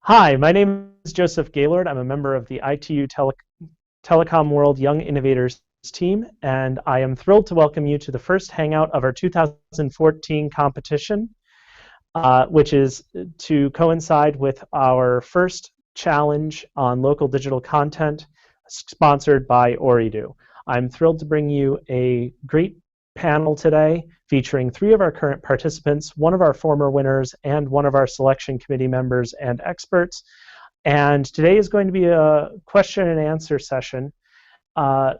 Hi, my name is Joseph Gaylord. I'm a member of the ITU Telecom World Young Innovators team, and I am thrilled to welcome you to the first Hangout of our 2014 competition, which is to coincide with our first challenge on local digital content sponsored by Ooredoo. I'm thrilled to bring you a great panel today featuring 3 of our current participants, 1 of our former winners, and 1 of our selection committee members and experts. And today is going to be a question and answer session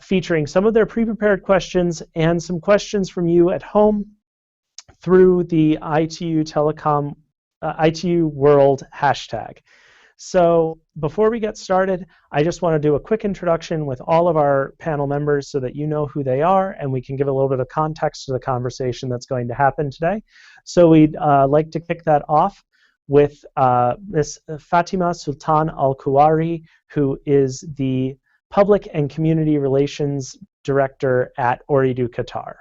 featuring some of their pre-prepared questions and some questions from you at home through the ITU Telecom, ITU World hashtag. So before we get started, I just want to do a quick introduction with all of our panel members so that you know who they are and we can give a little bit of context to the conversation that's going to happen today. So we'd like to kick that off with Ms. Fatima Sultan Al-Kuwari, who is the Public and Community Relations Director at Ooredoo Qatar.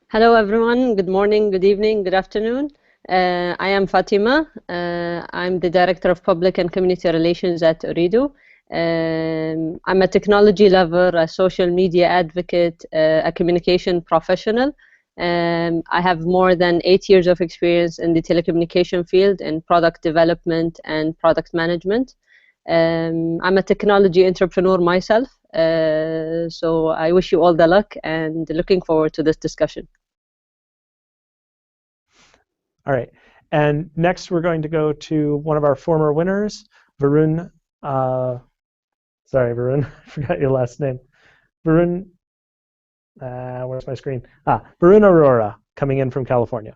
Hello everyone, good morning, good evening, good afternoon. I am Fatima. I'm the Director of Public and Community Relations at Ooredoo. I'm a technology lover, a social media advocate, a communication professional. I have more than 8 years of experience in the telecommunication field in product development and product management. I'm a technology entrepreneur myself, so I wish you all the luck and looking forward to this discussion. All right, and next we're going to go to one of our former winners, Varun. Sorry, Varun, I forgot your last name. Varun, where's my screen? Varun Aurora, coming in from California.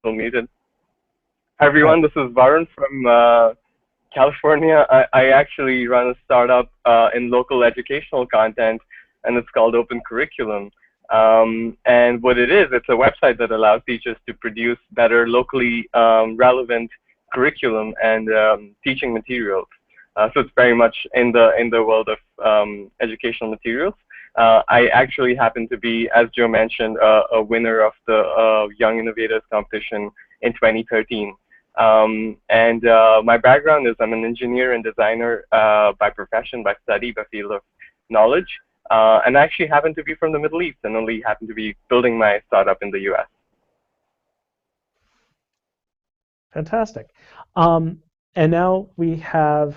Muted. Hi everyone, this is Varun from California. I actually run a startup in local educational content, and it's called Open Curriculum. And what it is, it's a website that allows teachers to produce better locally relevant curriculum and teaching materials. So it's very much in the world of educational materials. I actually happen to be, as Joe mentioned, a winner of the Young Innovators competition in 2013. And my background is I'm an engineer and designer by profession, by study, by field of knowledge. And I actually happen to be from the Middle East and only happen to be building my startup in the US. Fantastic. And now we have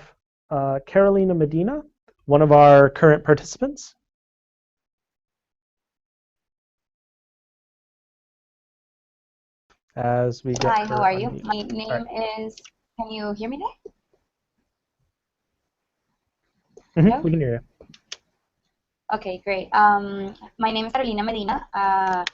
Carolina Medina, one of our current participants. As we get Hi, how are you? My name is, can you hear me there? Mm-hmm, we can hear you. Okay, great. My name is Carolina Medina. I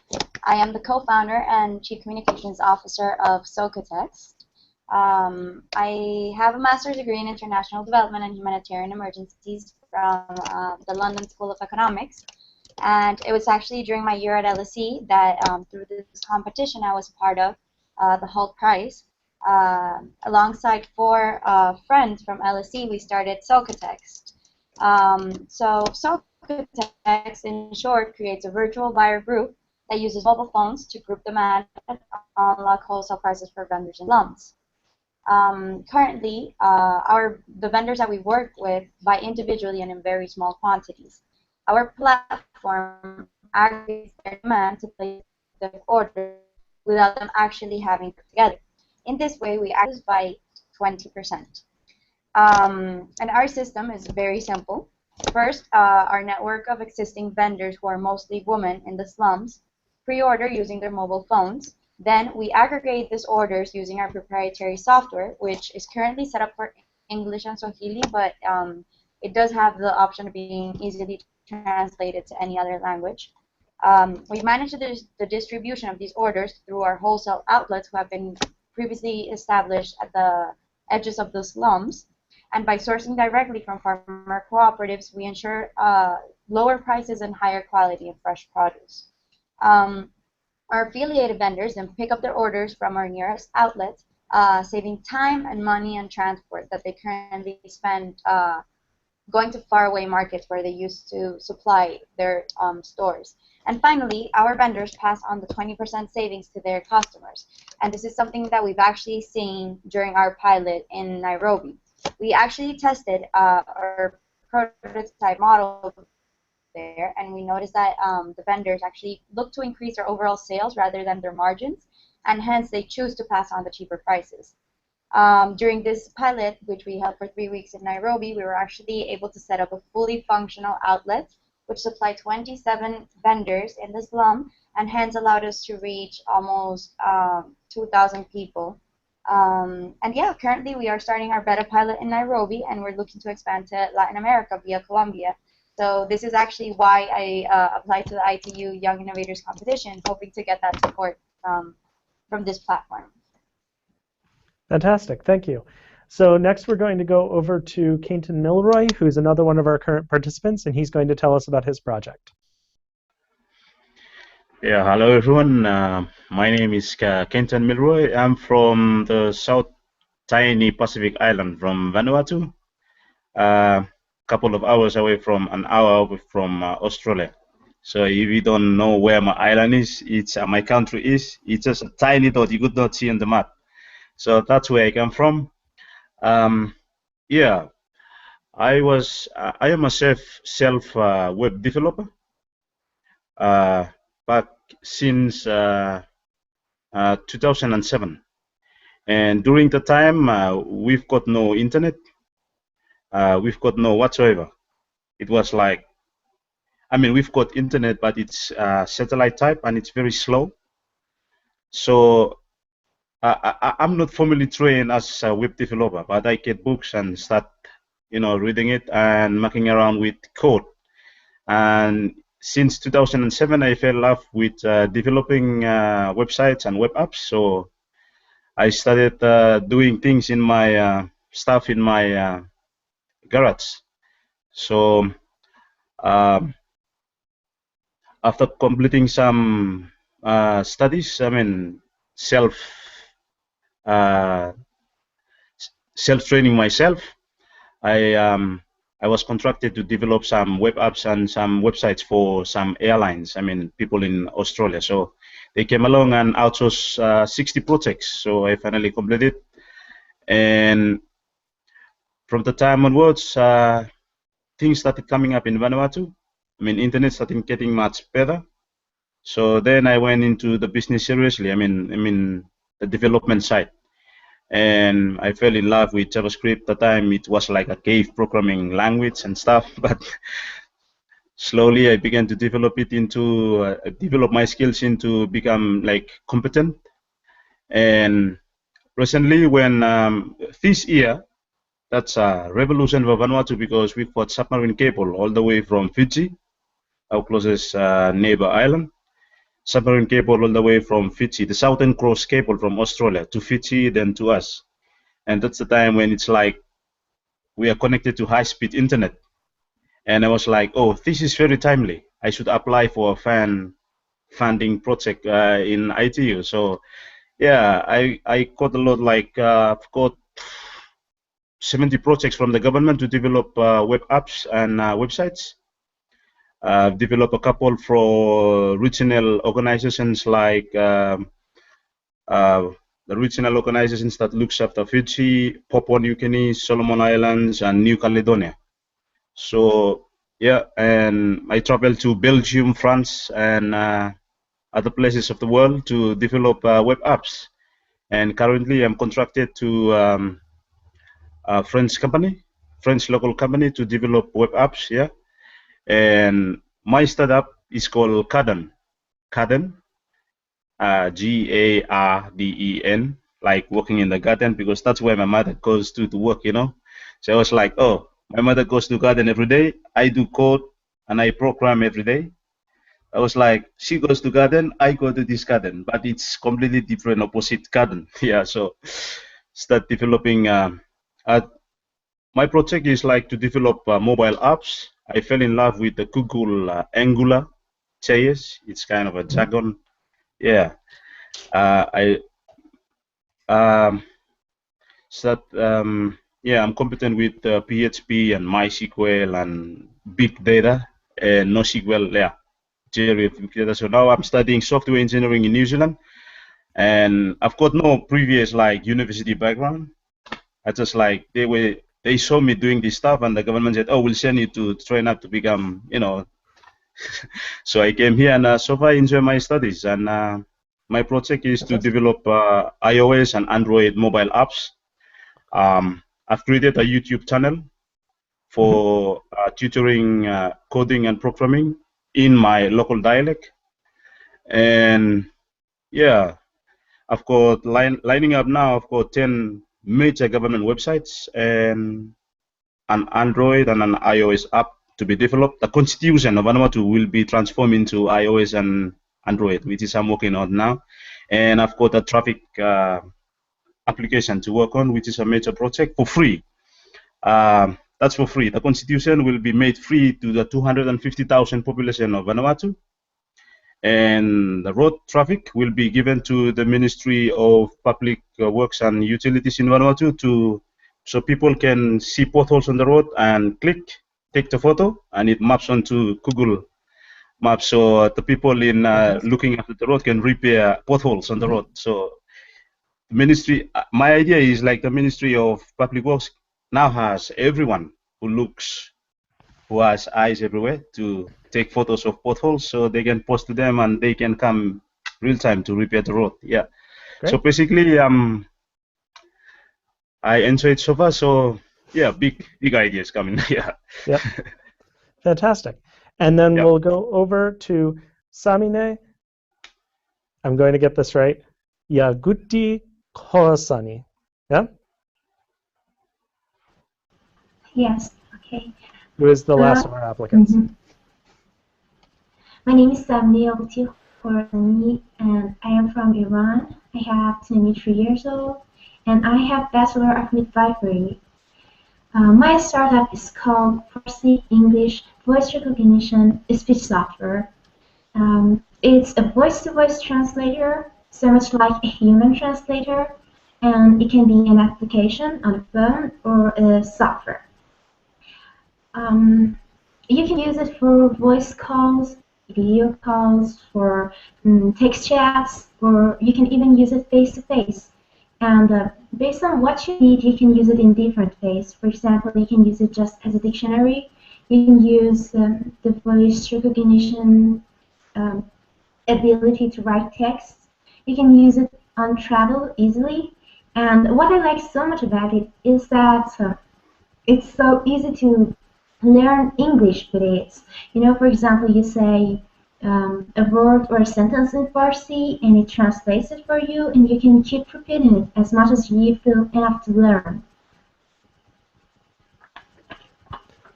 am the co-founder and chief communications officer of Socatext. I have a master's degree in international development and humanitarian emergencies from the London School of Economics. And it was actually during my year at LSE that through this competition I was part of, the Hall Prize. Alongside 4 friends from LSE, we started Socatext. So Socatext, in short, creates a virtual buyer group that uses mobile phones to group demand and unlock wholesale prices for vendors and loans. Currently, the vendors that we work with buy individually and in very small quantities. Our platform aggregates their demand to place the order without them actually having to put together. In this way, we average by 20%. And our system is very simple. First, our network of existing vendors who are mostly women in the slums pre-order using their mobile phones. Then we aggregate these orders using our proprietary software, which is currently set up for English and Swahili, but it does have the option of being easily translated to any other language. We manage the distribution of these orders through our wholesale outlets who have been previously established at the edges of the slums. And by sourcing directly from farmer cooperatives, we ensure lower prices and higher quality of fresh produce. Our affiliated vendors then pick up their orders from our nearest outlets, saving time and money and transport that they currently spend going to faraway markets where they used to supply their stores. And finally, our vendors pass on the 20% savings to their customers. And this is something that we've actually seen during our pilot in Nairobi. We actually tested our prototype model there, and we noticed that the vendors actually look to increase their overall sales rather than their margins, and hence they choose to pass on the cheaper prices. During this pilot, which we held for 3 weeks in Nairobi, we were actually able to set up a fully functional outlet which supplied 27 vendors in the slum, and hence allowed us to reach almost 2,000 people. And yeah, currently we are starting our beta pilot in Nairobi, and we're looking to expand to Latin America via Colombia. So this is actually why I applied to the ITU Young Innovators Competition, hoping to get that support from this platform. Fantastic, thank you. So next we're going to go over to Kenton Milroy, who's another one of our current participants, and he's going to tell us about his project. Yeah, hello everyone. My name is Kenton Milroy. I'm from the South Tiny Pacific Island from Vanuatu, couple of hours away from an hour away from Australia. So if you don't know where my island is, it's my country is. It's just a tiny dot you could not see on the map. So that's where I come from. Yeah, I am a self web developer. Back since 2007, and during the time we've got no internet, we've got no whatsoever. It was like, I mean, we've got internet, but it's satellite type and it's very slow. So I'm not formally trained as a web developer, but I get books and start, reading it and mucking around with code. And since 2007, I fell in love with developing websites and web apps. So I started doing things in my stuff in my garage. So after completing some studies, I mean, self-training myself, I was contracted to develop some web apps and some websites for some airlines, I mean, people in Australia. So they came along and outsourced 60 projects. So I finally completed. And from the time onwards, things started coming up in Vanuatu. I mean, internet started getting much better. So then I went into the business seriously. I mean, the development side. And I fell in love with JavaScript. At the time, it was like a cave programming language and stuff. But slowly, I began to develop it into develop my skills into become like competent. And recently, when this year, that's a revolution for Vanuatu because we've got submarine cable all the way from Fiji, our closest neighbor island. Submarine cable all the way from Fiji, the Southern Cross cable from Australia to Fiji, then to us. And that's the time when it's like we are connected to high-speed internet. And I was like, oh, this is very timely. I should apply for a funding project in ITU. So yeah, I got a lot, like I've got 70 projects from the government to develop web apps and websites. I've developed a couple for regional organizations like the regional organizations that looks after Fiji, Papua New Guinea, Solomon Islands, and New Caledonia. So yeah, and I traveled to Belgium, France, and other places of the world to develop web apps. And currently, I'm contracted to a French local company to develop web apps. Yeah. And my startup is called Garden, Garden, like working in the garden, because that's where my mother goes to work, So I was like, oh, my mother goes to garden every day. I do code and I program every day. I was like, she goes to garden, I go to this garden, but it's completely different, opposite garden. Yeah, so start developing. My project is like to develop mobile apps. I fell in love with the Google Angular JS. It's kind of a jargon. Yeah. I start yeah, I'm competent with PHP and MySQL and big data and NoSQL, yeah, theory of big data. So now I'm studying software engineering in New Zealand, and I've got no previous like university background. I just like they saw me doing this stuff, and the government said, "Oh, we'll send you to train up to become, you know." So I came here, and so far I enjoy my studies. And my project is to develop iOS and Android mobile apps. I've created a YouTube channel for tutoring coding and programming in my local dialect. And yeah, I've got lining up now. I've got 10 major government websites and an Android and an iOS app to be developed. The constitution of Vanuatu will be transformed into iOS and Android, which is I'm working on now. And I've got a traffic application to work on, which is a major project for free. That's for free. The constitution will be made free to the 250,000 population of Vanuatu. And the road traffic will be given to the Ministry of Public Works and Utilities in Vanuatu so people can see potholes on the road and take the photo, and it maps onto Google Maps, so the people in looking at the road can repair potholes on the road. So the ministry, my idea is like the Ministry of Public Works now has everyone who has eyes everywhere to take photos of potholes, so they can post to them and they can come real time to repair the road. Yeah. Great. So basically, I enjoy it so far. So yeah, big ideas coming. Yeah. Yep. Fantastic. And then we'll go over to Samine. I'm going to get this right. Yaguti Khorasani. Yeah? Yes, okay. Who is the last of our applicants? My name is Samine Yaguti Khorasani, and I am from Iran. I have 23 years old, and I have Bachelor of Midwifery. My startup is called Farsi English Voice Recognition Speech Software. It's a voice-to-voice translator, so much like a human translator, and it can be an application on a phone or a software. You can use it for voice calls, video calls, for text chats, or you can even use it face-to-face. And based on what you need, you can use it in different ways. For example, you can use it just as a dictionary. You can use the voice recognition ability to write text. You can use it on travel easily. And what I like so much about it is that it's so easy to learn English with it. You know, for example, you say a word or a sentence in Farsi, and it translates it for you, and you can keep repeating it as much as you feel enough to learn.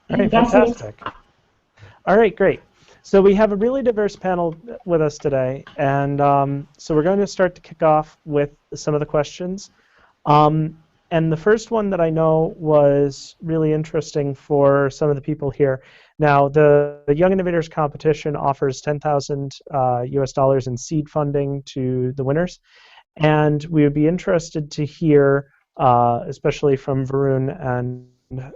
All right, fantastic. All right, great. So we have a really diverse panel with us today, and so we're going to start to kick off with some of the questions. And the first one that I know was really interesting for some of the people here. Now, the Young Innovators competition offers $10,000 US in seed funding to the winners, and we would be interested to hear, especially from Varun and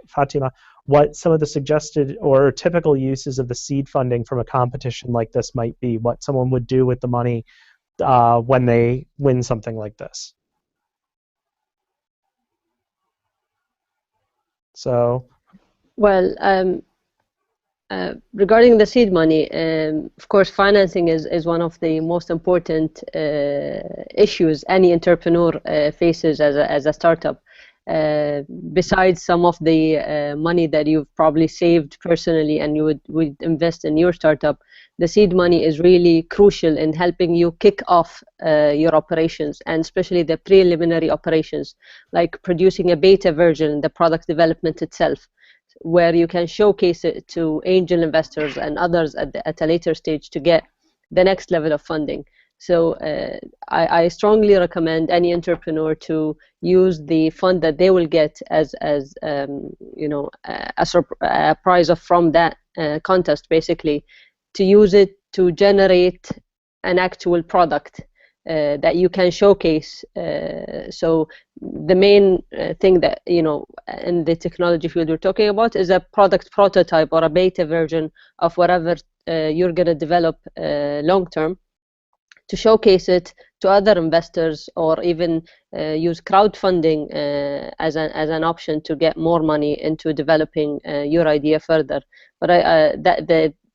Fatima, what some of the suggested or typical uses of the seed funding from a competition like this might be, what someone would do with the money when they win something like this. So, well, regarding the seed money, of course, financing is one of the most important issues any entrepreneur faces as a startup. Besides some of the money that you've probably saved personally and you would invest in your startup, the seed money is really crucial in helping you kick off your operations, and especially the preliminary operations, like producing a beta version, the product development itself, where you can showcase it to angel investors and others at a later stage to get the next level of funding. So I strongly recommend any entrepreneur to use the fund that they will get as you know, a prize from that contest, basically, to use it to generate an actual product that you can showcase. So the main thing that, in the technology field we're talking about is a product prototype or a beta version of whatever you're going to develop long term, to showcase it to other investors, or even use crowdfunding as an option to get more money into developing your idea further. But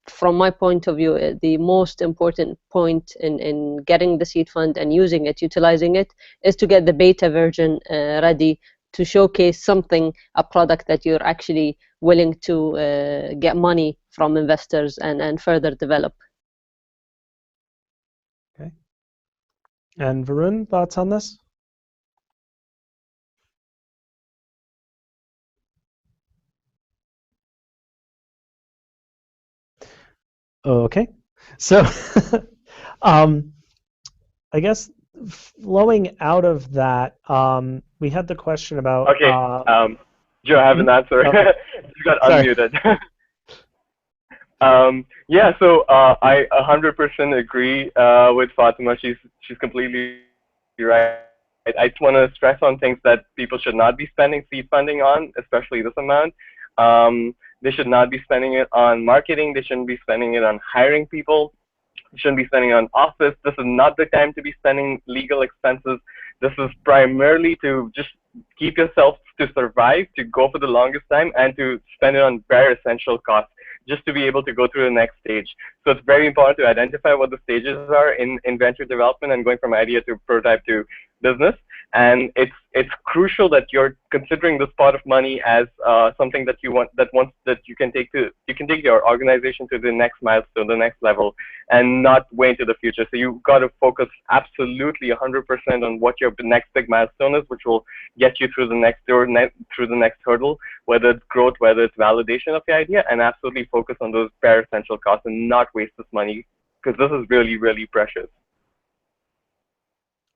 from my point of view, the most important point in getting the seed fund and using it, utilizing it, is to get the beta version ready to showcase something, a product that you're actually willing to get money from investors and further develop. Okay. And Varun, thoughts on this? Okay. So I guess flowing out of that, we had the question about. Okay. Joe, I have an answer. Okay. You got Sorry. unmuted. Yeah, so I 100% agree with Fatima. She's completely right. I just want to stress on things that people should not be spending seed funding on, especially this amount. They should not be spending it on marketing. They shouldn't be spending it on hiring people. You shouldn't be spending on office. This is not the time to be spending legal expenses. This is primarily to just keep yourself to survive, to go for the longest time, and to spend it on bare essential costs, just to be able to go through the next stage. So it's very important to identify what the stages are in venture development and going from idea to prototype to business. And it's crucial that you're considering this pot of money as something that you can take your organization to the next milestone, the next level, and not way into the future. So you've got to focus absolutely 100% on what your next big milestone is, which will get you through the next hurdle, whether it's growth, whether it's validation of the idea, and absolutely focus on those bare essential costs and not waste this money, because this is really, really precious.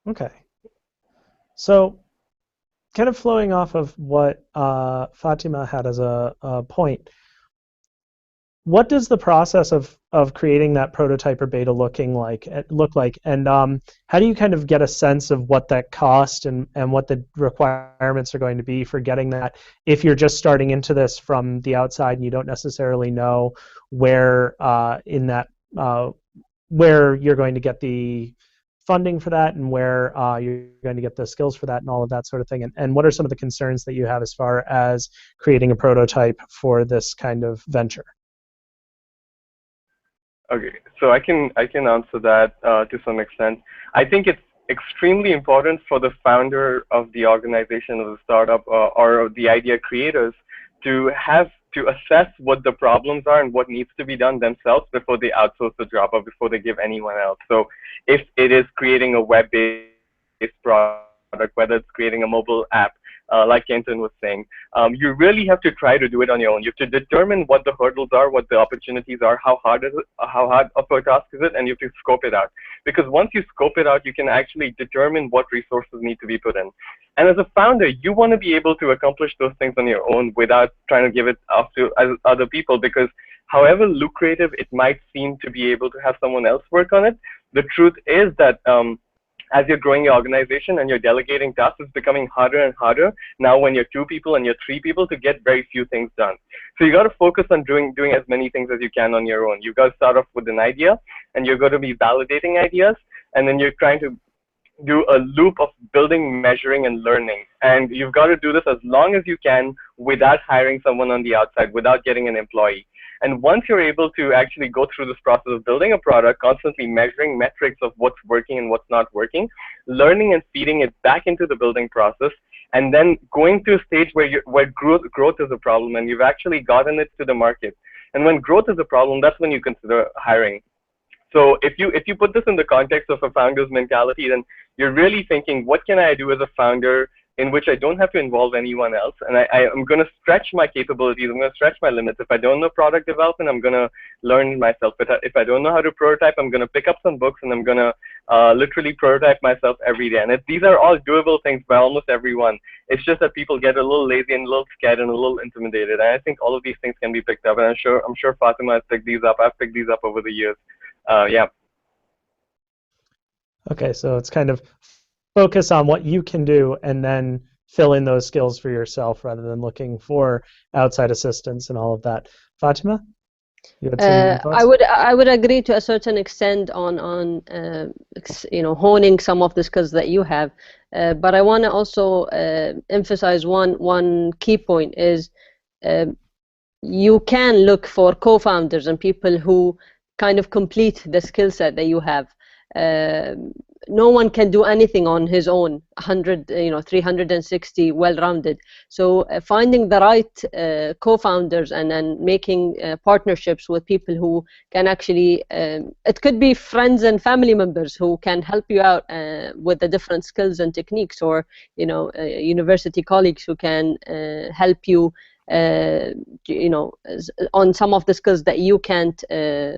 Okay. So kind of flowing off of what Fatima had as a point, what does the process of creating that prototype or beta look like? And how do you kind of get a sense of what that cost and what the requirements are going to be for getting that, if you're just starting into this from the outside and you don't necessarily know where where you're going to get the funding for that, and where you're going to get the skills for that, and all of that sort of thing, and what are some of the concerns that you have as far as creating a prototype for this kind of venture? Okay, so I can answer that to some extent. I think it's extremely important for the founder of the organization, of the startup, or the idea creators to assess what the problems are and what needs to be done themselves before they outsource the job or before they give anyone else. So if it is creating a web-based product, whether it's creating a mobile app, like Kenton was saying, you really have to try to do it on your own. You have to determine what the hurdles are, what the opportunities are, how hard of a task is it, and you have to scope it out. Because once you scope it out, you can actually determine what resources need to be put in. And as a founder, you want to be able to accomplish those things on your own without trying to give it off to other people, because however lucrative it might seem to be able to have someone else work on it, the truth is that as you're growing your organization and you're delegating tasks, it's becoming harder and harder now when you're 2 people and you're 3 people to get very few things done. So you got to focus on doing as many things as you can on your own. You've got to start off with an idea, and you're going to be validating ideas, and then you're trying to do a loop of building, measuring, and learning. And you've got to do this as long as you can without hiring someone on the outside, without getting an employee. And once you're able to actually go through this process of building a product, constantly measuring metrics of what's working and what's not working, learning and feeding it back into the building process, and then going to a stage where growth is a problem and you've actually gotten it to the market. And when growth is a problem, that's when you consider hiring. So if you put this in the context of a founder's mentality, then you're really thinking, what can I do as a founder in which I don't have to involve anyone else? And I'm going to stretch my capabilities. I'm going to stretch my limits. If I don't know product development, I'm going to learn myself. But if I don't know how to prototype, I'm going to pick up some books and I'm going to literally prototype myself every day. And these are all doable things by almost everyone. It's just that people get a little lazy and a little scared and a little intimidated. And I think all of these things can be picked up. And I'm sure Fatima has picked these up. I've picked these up over the years. Yeah. Okay, so it's kind of focus on what you can do and then fill in those skills for yourself rather than looking for outside assistance and all of that. Fatima, you had some thoughts? I would agree to a certain extent on honing some of the skills that you have, but I want to also emphasize one key point is you can look for co-founders and people who kind of complete the skill set that you have. No one can do anything on his own, 360 well-rounded. So finding the right co-founders and then making partnerships with people who can actually, it could be friends and family members who can help you out with the different skills and techniques, or university colleagues who can help you on some of the skills that you can't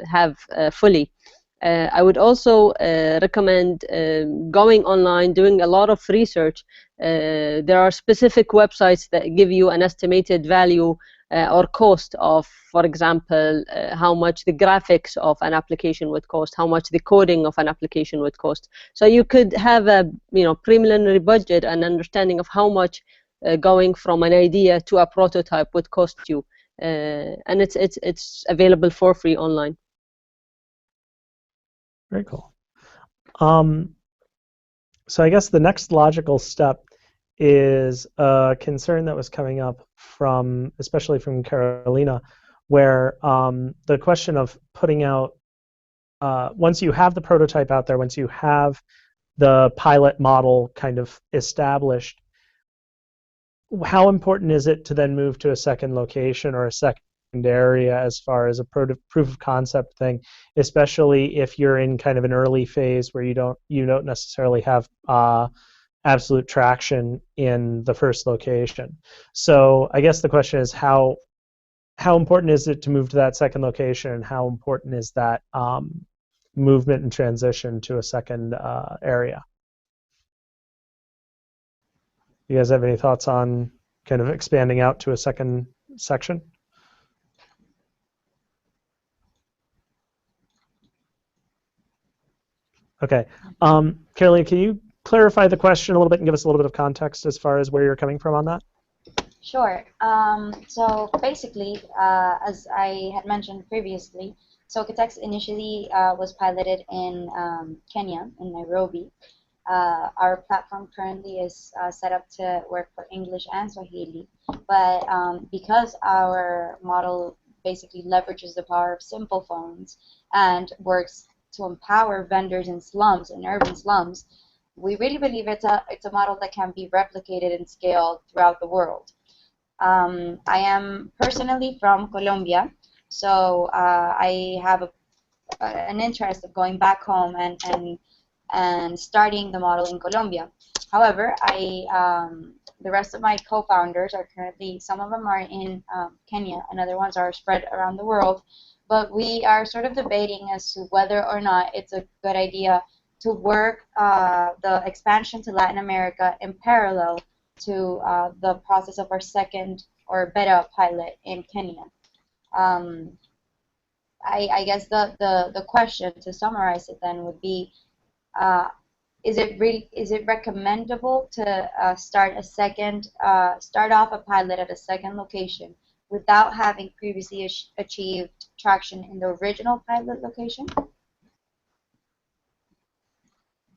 have fully. I would also recommend going online, doing a lot of research. There are specific websites that give you an estimated value or cost of, for example, how much the graphics of an application would cost, how much the coding of an application would cost. So you could have a preliminary budget and understanding of how much going from an idea to a prototype would cost you, and it's available for free online. Very cool. So I guess the next logical step is a concern that was coming up especially from Carolina, where the question of putting out, once you have the prototype out there, once you have the pilot model kind of established, how important is it to then move to a second location or a second area as far as a proof of concept thing, especially if you're in kind of an early phase where you don't necessarily have absolute traction in the first location. So I guess the question is how important is it to move to that second location, and how important is that movement and transition to a second area? You guys have any thoughts on kind of expanding out to a second section? Okay. Caroline, can you clarify the question a little bit and give us a little bit of context as far as where you're coming from on that? Sure. So basically, as I had mentioned previously, Socotex initially was piloted in Kenya, in Nairobi. Our platform currently is set up to work for English and Swahili, but because our model basically leverages the power of simple phones and works to empower vendors in slums, in urban slums, we really believe it's a model that can be replicated and scaled throughout the world. I am personally from Colombia, so I have an interest of going back home and starting the model in Colombia. However, the rest of my co-founders are currently, some of them are in Kenya, and other ones are spread around the world. But we are sort of debating as to whether or not it's a good idea to work the expansion to Latin America in parallel to the process of our second or beta pilot in Kenya. I guess the question, to summarize it then, would be, is it recommendable to start off a pilot at a second location without having previously achieved traction in the original pilot location?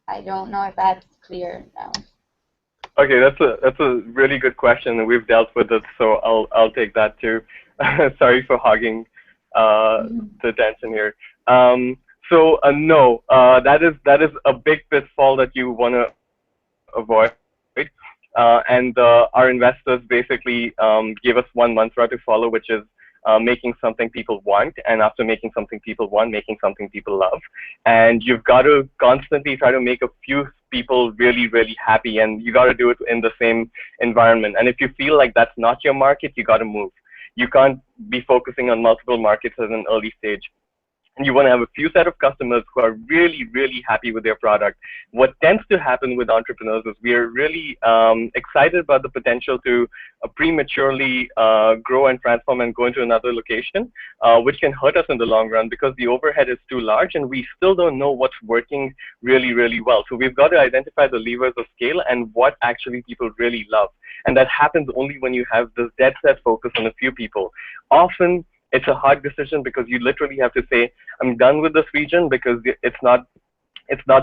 I don't know if that's clear now. Okay, that's a really good question, and we've dealt with it, so I'll take that too. Sorry for hogging the attention here. So no, that is a big pitfall that you want to avoid. And our investors basically gave us one mantra to follow, which is making something people want, and after making something people want, making something people love. And you've got to constantly try to make a few people really, really happy, and you got to do it in the same environment. And if you feel like that's not your market, you got to move. You can't be focusing on multiple markets at an early stage. and you want to have a few set of customers who are really, really happy with their product. What tends to happen with entrepreneurs is we are really excited about the potential to prematurely grow and transform and go into another location, which can hurt us in the long run because the overhead is too large and we still don't know what's working really, really well. So we've got to identify the levers of scale and what actually people really love. And that happens only when you have this dead set focus on a few people. Often, it's a hard decision because you literally have to say, I'm done with this region because it's not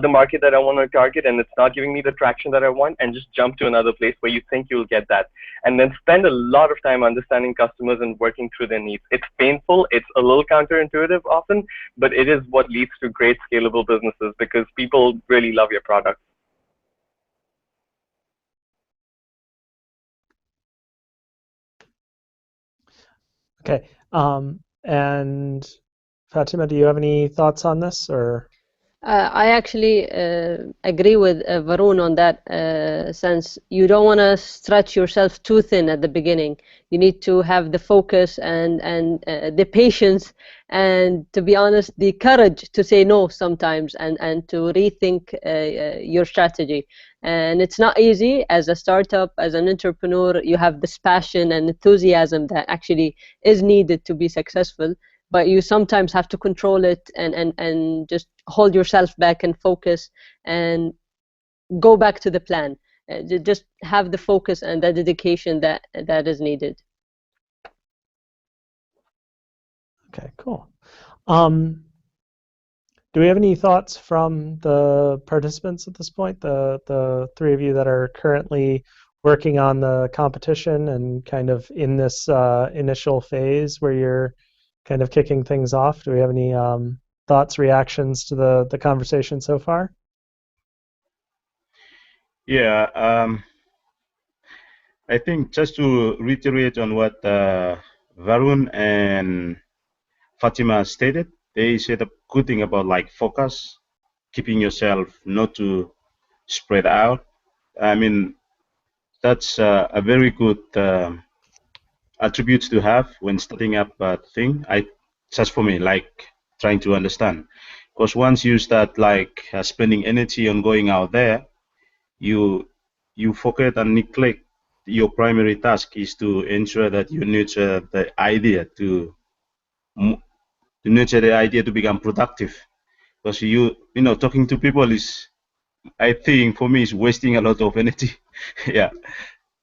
the market that I want to target and it's not giving me the traction that I want, and just jump to another place where you think you'll get that. And then spend a lot of time understanding customers and working through their needs. It's painful, it's a little counterintuitive often, but it is what leads to great scalable businesses because people really love your product. Okay. And Fatima, do you have any thoughts on this, or? I actually agree with Varun on that sense. You don't want to stretch yourself too thin at the beginning. You need to have the focus and the patience and, to be honest, the courage to say no sometimes and to rethink your strategy. And it's not easy. As a startup, as an entrepreneur, you have this passion and enthusiasm that actually is needed to be successful. But you sometimes have to control it and just hold yourself back and focus and go back to the plan. Just have the focus and the dedication that is needed. Okay, cool. Do we have any thoughts from the participants at this point, the three of you that are currently working on the competition and kind of in this initial phase where you're kind of kicking things off? Do we have any thoughts, reactions to the conversation so far? Yeah, I think just to reiterate on what Varun and Fatima stated, they said a good thing about like focus, keeping yourself not to spread out. I mean, that's a very good attribute to have when starting up a thing. Just for me, like trying to understand, because once you start like spending energy on going out there, you forget and neglect your primary task is to ensure that you nurture the idea to become productive. Because you know talking to people is, I think for me, is wasting a lot of energy. Yeah,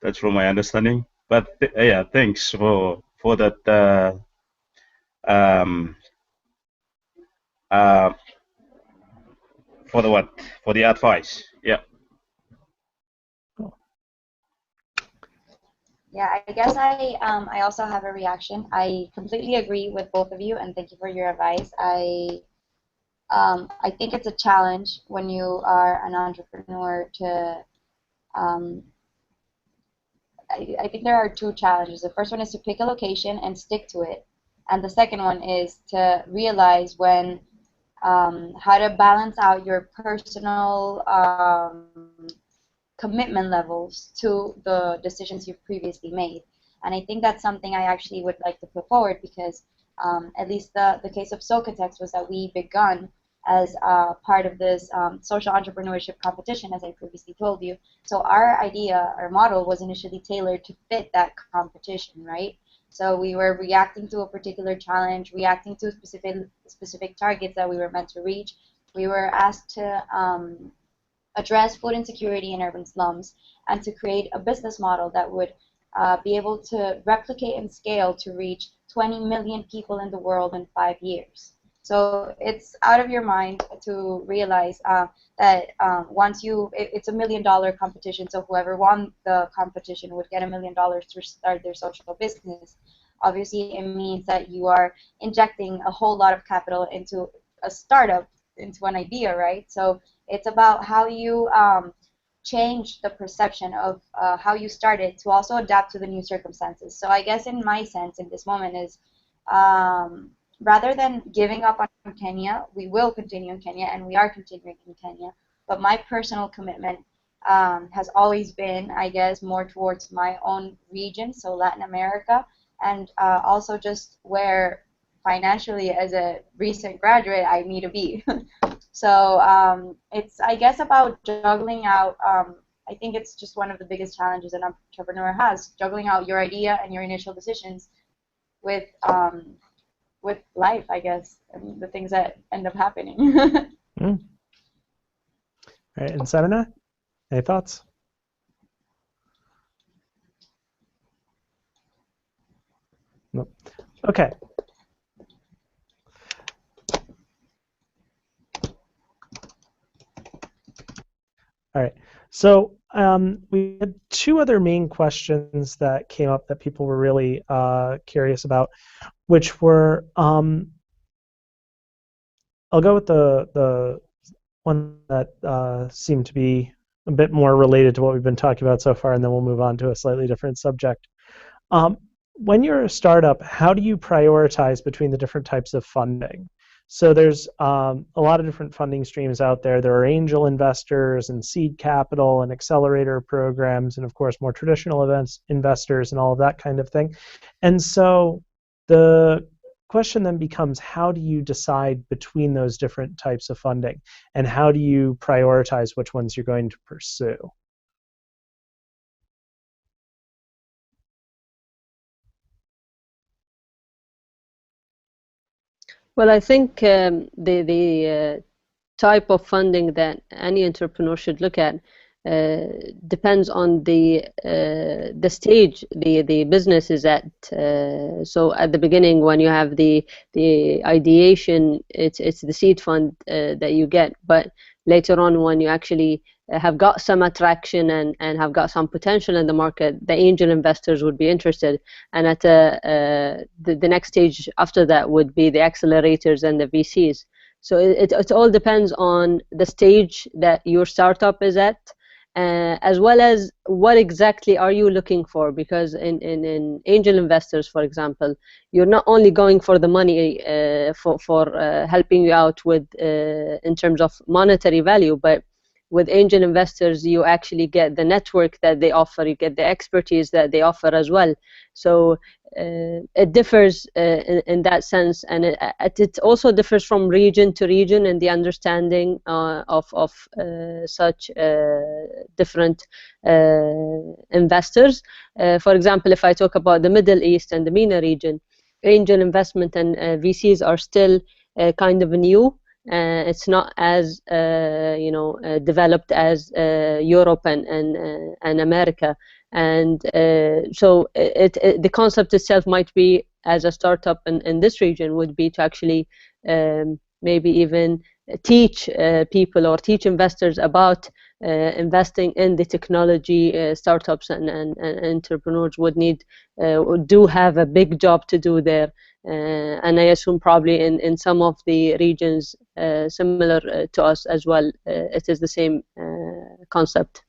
that's from my understanding. But yeah, thanks for that um, uh, for the advice. Yeah. Yeah, I guess I also have a reaction. I completely agree with both of you, and thank you for your advice. I think it's a challenge when you are an entrepreneur to I think there are two challenges. The first one is to pick a location and stick to it, and the second one is to realize when how to balance out your personal commitment levels to the decisions you've previously made. And I think that's something I actually would like to put forward because at least the case of Socatex was that we begun as part of this social entrepreneurship competition, as I previously told you. So our idea, our model was initially tailored to fit that competition, right? So we were reacting to a particular challenge, reacting to specific targets that we were meant to reach. We were asked to address food insecurity in urban slums, and to create a business model that would be able to replicate and scale to reach 20 million people in the world in 5 years. So it's out of your mind to realize that once it's $1 million competition, so whoever won the competition would get $1 million to start their social business. Obviously, it means that you are injecting a whole lot of capital into a startup, into an idea, right? So it's about how you change the perception of how you started to also adapt to the new circumstances. So I guess in my sense in this moment is rather than giving up on Kenya, we will continue in Kenya, and we are continuing in Kenya. But my personal commitment has always been, I guess, more towards my own region, so Latin America, and also just where financially as a recent graduate I need to be. So it's, I guess, about juggling out. I think it's just one of the biggest challenges an entrepreneur has, juggling out your idea and your initial decisions with life, I guess, and the things that end up happening. All right, and Sarana, any thoughts? No. Okay. All right. So we had two other main questions that came up that people were really curious about, which were, I'll go with the one that seemed to be a bit more related to what we've been talking about so far, and then we'll move on to a slightly different subject. When you're a startup, how do you prioritize between the different types of funding? So there's a lot of different funding streams out there. There are angel investors and seed capital and accelerator programs, and of course more traditional investors and all of that kind of thing. And so the question then becomes, how do you decide between those different types of funding, and how do you prioritize which ones you're going to pursue? Well, I think the type of funding that any entrepreneur should look at depends on the stage the business is at. So at the beginning, when you have the ideation, it's the seed fund that you get. But later on, when you actually have got some attraction and have got some potential in the market, the angel investors would be interested. And at the next stage after that would be the accelerators and the VCs. So it all depends on the stage that your startup is at, as well as what exactly are you looking for. Because in angel investors, for example, you're not only going for the money for helping you out with in terms of monetary value, but with angel investors, you actually get the network that they offer, you get the expertise that they offer as well. So it differs in that sense, and it also differs from region to region in the understanding of such different investors. For example, if I talk about the Middle East and the MENA region, angel investment and VCs are still kind of new. It's not as developed as Europe and America, and so the concept itself might be, as a startup in this region, would be to actually maybe even teach people or teach investors about investing in the technology. Startups and entrepreneurs do have a big job to do there. And I assume probably in some of the regions similar to us as well, it is the same concept.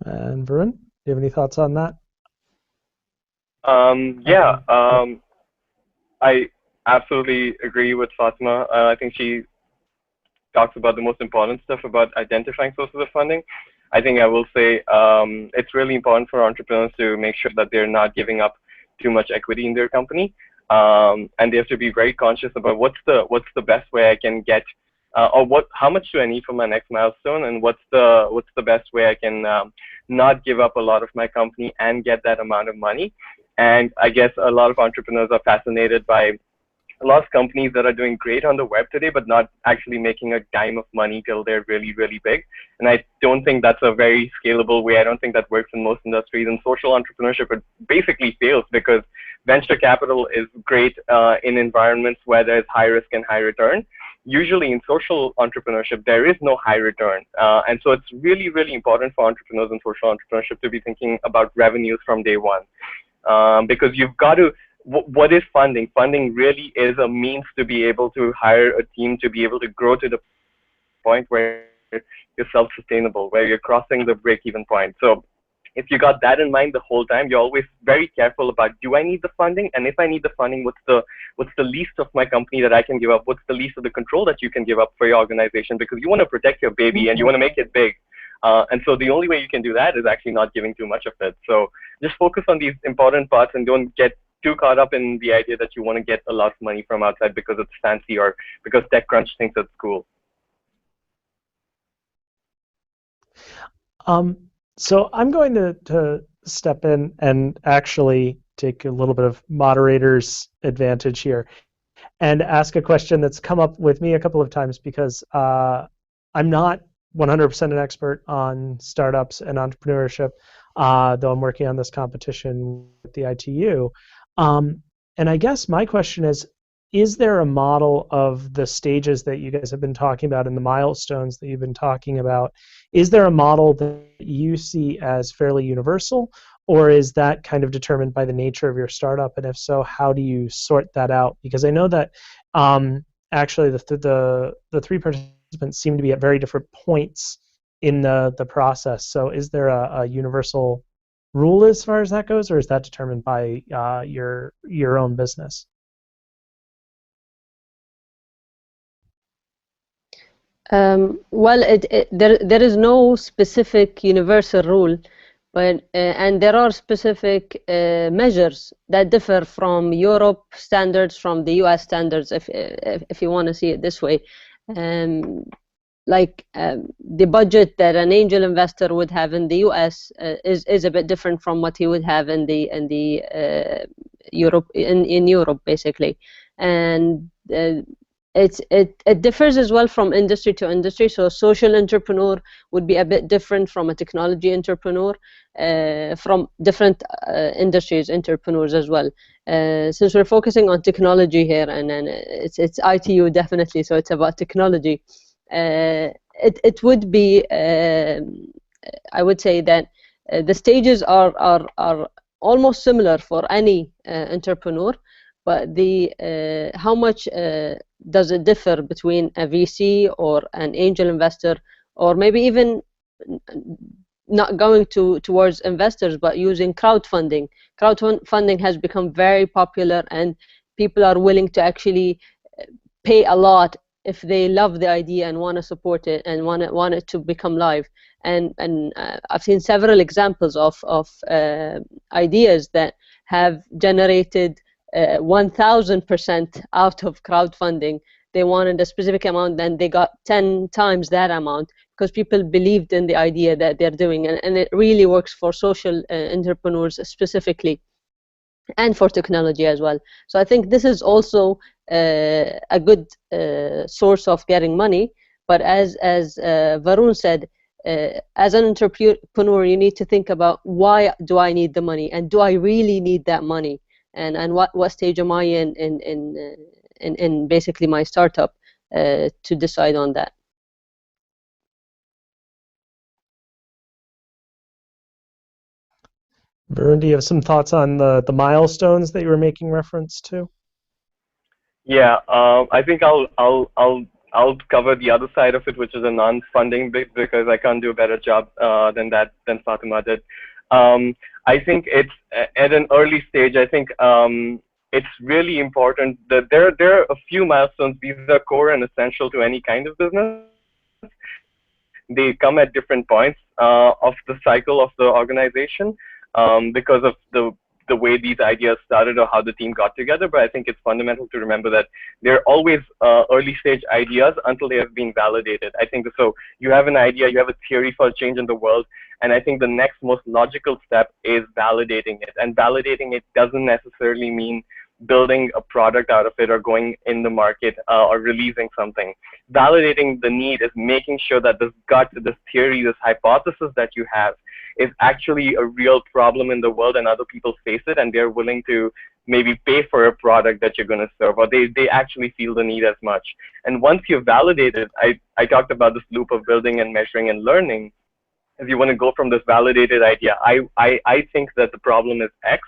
And Varun, do you have any thoughts on that? I absolutely agree with Fatima. I think she talks about the most important stuff about identifying sources of funding. I think I will say it's really important for entrepreneurs to make sure that they're not giving up too much equity in their company, and they have to be very conscious about what's the best way I can get, or how much do I need for my next milestone, and what's the best way I can not give up a lot of my company and get that amount of money. And I guess a lot of entrepreneurs are fascinated by a lot of companies that are doing great on the web today, but not actually making a dime of money till they're really, really big. And I don't think that's a very scalable way. I don't think that works in most industries. In social entrepreneurship, it basically fails because venture capital is great in environments where there's high risk and high return. Usually in social entrepreneurship, there is no high return. And so it's really, really important for entrepreneurs in social entrepreneurship to be thinking about revenues from day one. Because you've got to, what is funding? Funding really is a means to be able to hire a team, to be able to grow to the point where you're self-sustainable, where you're crossing the break-even point. So if you got that in mind the whole time, you're always very careful about, do I need the funding? And if I need the funding, what's the least of my company that I can give up? What's the least of the control that you can give up for your organization? Because you want to protect your baby and you want to make it big. And so the only way you can do that is actually not giving too much of it. So just focus on these important parts and don't get too caught up in the idea that you want to get a lot of money from outside because it's fancy or because TechCrunch thinks it's cool. So I'm going to step in and actually take a little bit of moderator's advantage here and ask a question that's come up with me a couple of times because I'm not 100% an expert on startups and entrepreneurship, though I'm working on this competition with the ITU. And I guess my question is there a model of the stages that you guys have been talking about and the milestones that you've been talking about? Is there a model that you see as fairly universal, or is that kind of determined by the nature of your startup? And if so, how do you sort that out? Because I know that actually the three participants seem to be at very different points in the process. So is there a universal rule as far as that goes, or is that determined by your own business? Well, there is no specific universal rule, but and there are specific measures that differ from Europe standards, from the US standards, if you want to see it this way. Like the budget that an angel investor would have in the US is a bit different from what he would have in Europe basically, and it differs as well from industry to industry. So a social entrepreneur would be a bit different from a technology entrepreneur, from different industries entrepreneurs as well. Since we're focusing on technology here, and it's ITU definitely, so it's about technology. It would be, I would say that the stages are almost similar for any entrepreneur, but the how much does it differ between a VC or an angel investor, or maybe even not going towards investors but using crowdfunding. Crowdfunding has become very popular, and people are willing to actually pay a lot if they love the idea and want to support it and want it to become live. And I've seen several examples of ideas that have generated 1,000% out of crowdfunding. They wanted a specific amount, and they got 10 times that amount because people believed in the idea that they're doing, and it really works for social entrepreneurs specifically, and for technology as well. So I think this is also a good source of getting money. But as Varun said, as an entrepreneur, you need to think about, why do I need the money, and do I really need that money, and what stage am I in basically my startup, to decide on that. Varun, do you have some thoughts on the milestones that you were making reference to? Yeah, I think I'll cover the other side of it, which is a non-funding bit, because I can't do a better job than Fatima did. I think it's at an early stage. I think it's really important that there are a few milestones. These are core and essential to any kind of business. They come at different points of the cycle of the organization because of the way these ideas started or how the team got together. But I think it's fundamental to remember that they're always early stage ideas until they have been validated. I think so. You have an idea, you have a theory for a change in the world, and I think the next most logical step is validating it. And validating it doesn't necessarily mean building a product out of it or going in the market or releasing something. Validating the need is making sure that this gut, this theory, this hypothesis that you have is actually a real problem in the world, and other people face it, and they're willing to maybe pay for a product that you're going to serve, or they actually feel the need as much. And once you've validated, I talked about this loop of building and measuring and learning. If you want to go from this validated idea, I think that the problem is X,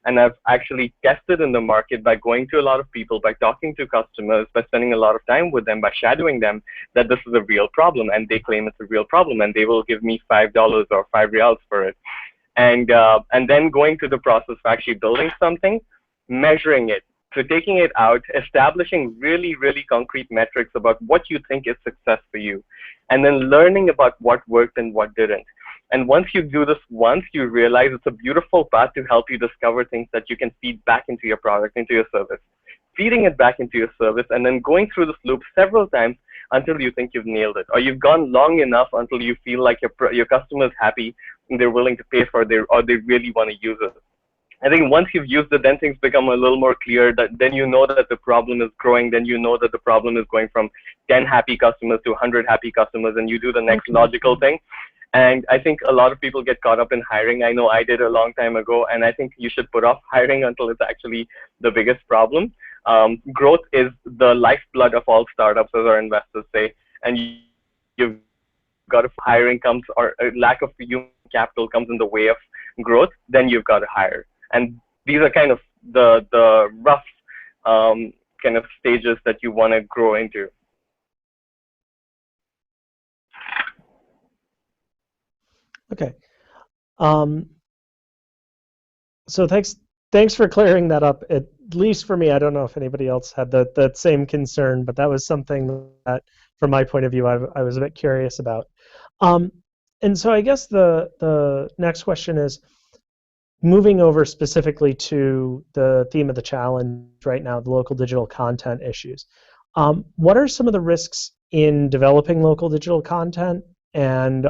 and I've actually tested in the market by going to a lot of people, by talking to customers, by spending a lot of time with them, by shadowing them, that this is a real problem, and they claim it's a real problem, and they will give me $5 or 5 reals for it. And then going through the process of actually building something, measuring it, So taking it out, establishing really, really concrete metrics about what you think is success for you, and then learning about what worked and what didn't. And once you do this once, you realize it's a beautiful path to help you discover things that you can feed back into your product, into your service. Feeding it back into your service, and then going through this loop several times until you think you've nailed it, or you've gone long enough until you feel like your customer is happy and they're willing to pay for it, or they really want to use it. I think once you've used it, then things become a little more clear. That then you know that the problem is growing. Then you know that the problem is going from 10 happy customers to 100 happy customers, and you do the next logical thing. And I think a lot of people get caught up in hiring. I know I did a long time ago, and I think you should put off hiring until it's actually the biggest problem. Growth is the lifeblood of all startups, as our investors say, and you've got to hiring comes, or a lack of human capital comes in the way of growth, then you've got to hire. And these are kind of the rough kind of stages that you want to grow into. Okay. So thanks for clearing that up. At least for me, I don't know if anybody else had that same concern, but that was something that, from my point of view, I was a bit curious about. And so I guess the next question is, moving over specifically to the theme of the challenge right now, the local digital content issues. What are some of the risks in developing local digital content, and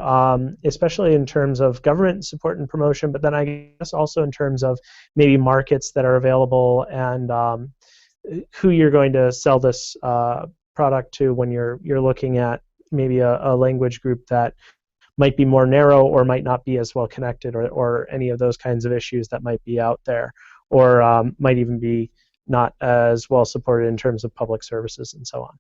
especially in terms of government support and promotion, but then I guess also in terms of maybe markets that are available and who you're going to sell this product to when you're looking at maybe a language group that might be more narrow or might not be as well connected, or any of those kinds of issues that might be out there, or might even be not as well supported in terms of public services and so on.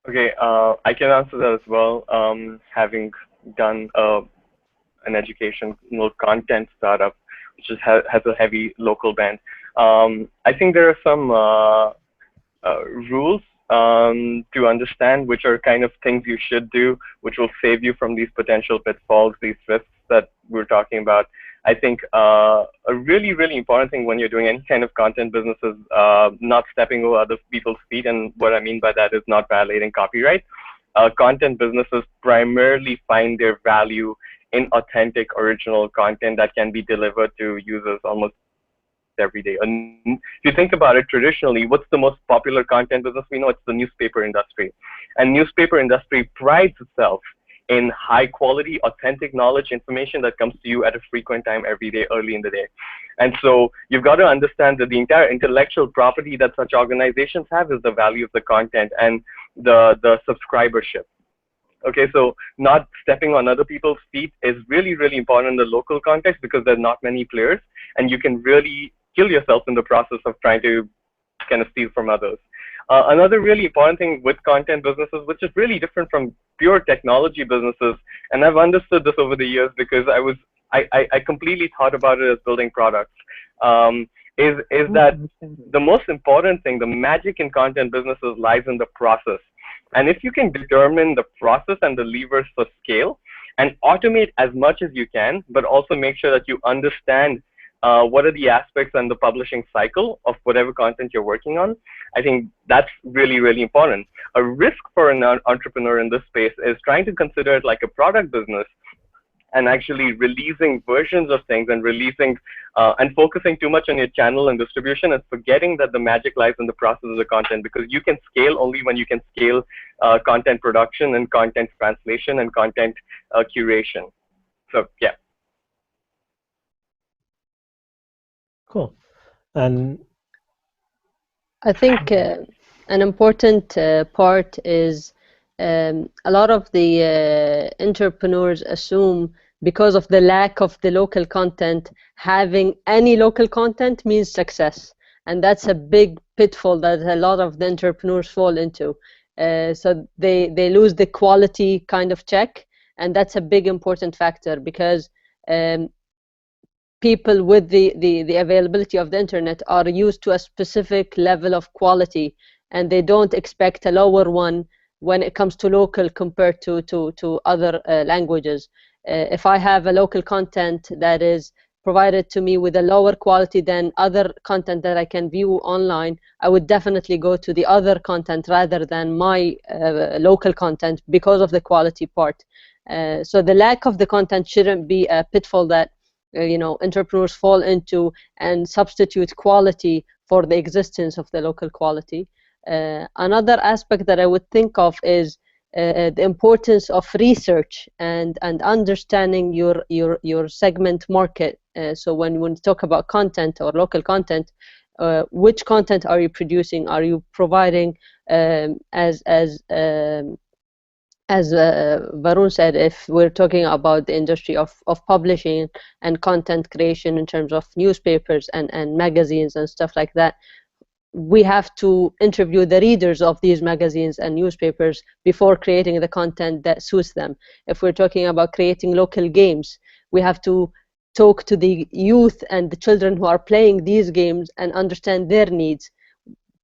Okay, I can answer that as well. Having done an educational content startup, which has a heavy local bent, I think there are some rules to understand, which are kind of things you should do, which will save you from these potential pitfalls, these risks that we're talking about. I think a really, really important thing when you're doing any kind of content business is not stepping over other people's feet. And what I mean by that is not violating copyright. Content businesses primarily find their value in authentic, original content that can be delivered to users almost every day. And if you think about it, traditionally, what's the most popular content business? We know it's the newspaper industry. And newspaper industry prides itself in high quality, authentic knowledge, information that comes to you at a frequent time every day, early in the day. And so you've got to understand that the entire intellectual property that such organizations have is the value of the content and the subscribership. Okay, so not stepping on other people's feet is really, really important in the local context, because there are not many players, and you can really kill yourself in the process of trying to kind of steal from others. Another really important thing with content businesses, which is really different from pure technology businesses, and I've understood this over the years because I completely thought about it as building products, is that the most important thing, the magic in content businesses lies in the process. And if you can determine the process and the levers for scale and automate as much as you can, but also make sure that you understand what are the aspects and the publishing cycle of whatever content you're working on, I think that's really, really important. A risk for an entrepreneur in this space is trying to consider it like a product business and actually releasing versions of things and releasing and focusing too much on your channel and distribution and forgetting that the magic lies in the process of the content, because you can scale only when you can scale content production and content translation and content curation. So, yeah. Cool. And I think an important part is a lot of the entrepreneurs assume, because of the lack of the local content, having any local content means success. And that's a big pitfall that a lot of the entrepreneurs fall into. So they lose the quality kind of check. And that's a big important factor, because people with the availability of the internet are used to a specific level of quality, and they don't expect a lower one when it comes to local compared to other languages. If I have a local content that is provided to me with a lower quality than other content that I can view online, I would definitely go to the other content rather than my local content because of the quality part. So the lack of the content shouldn't be a pitfall that entrepreneurs fall into and substitute quality for the existence of the local quality. Another aspect that I would think of is the importance of research and understanding your segment market. So when you talk about content or local content, which content are you producing? Are you providing as Varun said, if we're talking about the industry of publishing and content creation in terms of newspapers and magazines and stuff like that, we have to interview the readers of these magazines and newspapers before creating the content that suits them. If we're talking about creating local games, we have to talk to the youth and the children who are playing these games and understand their needs,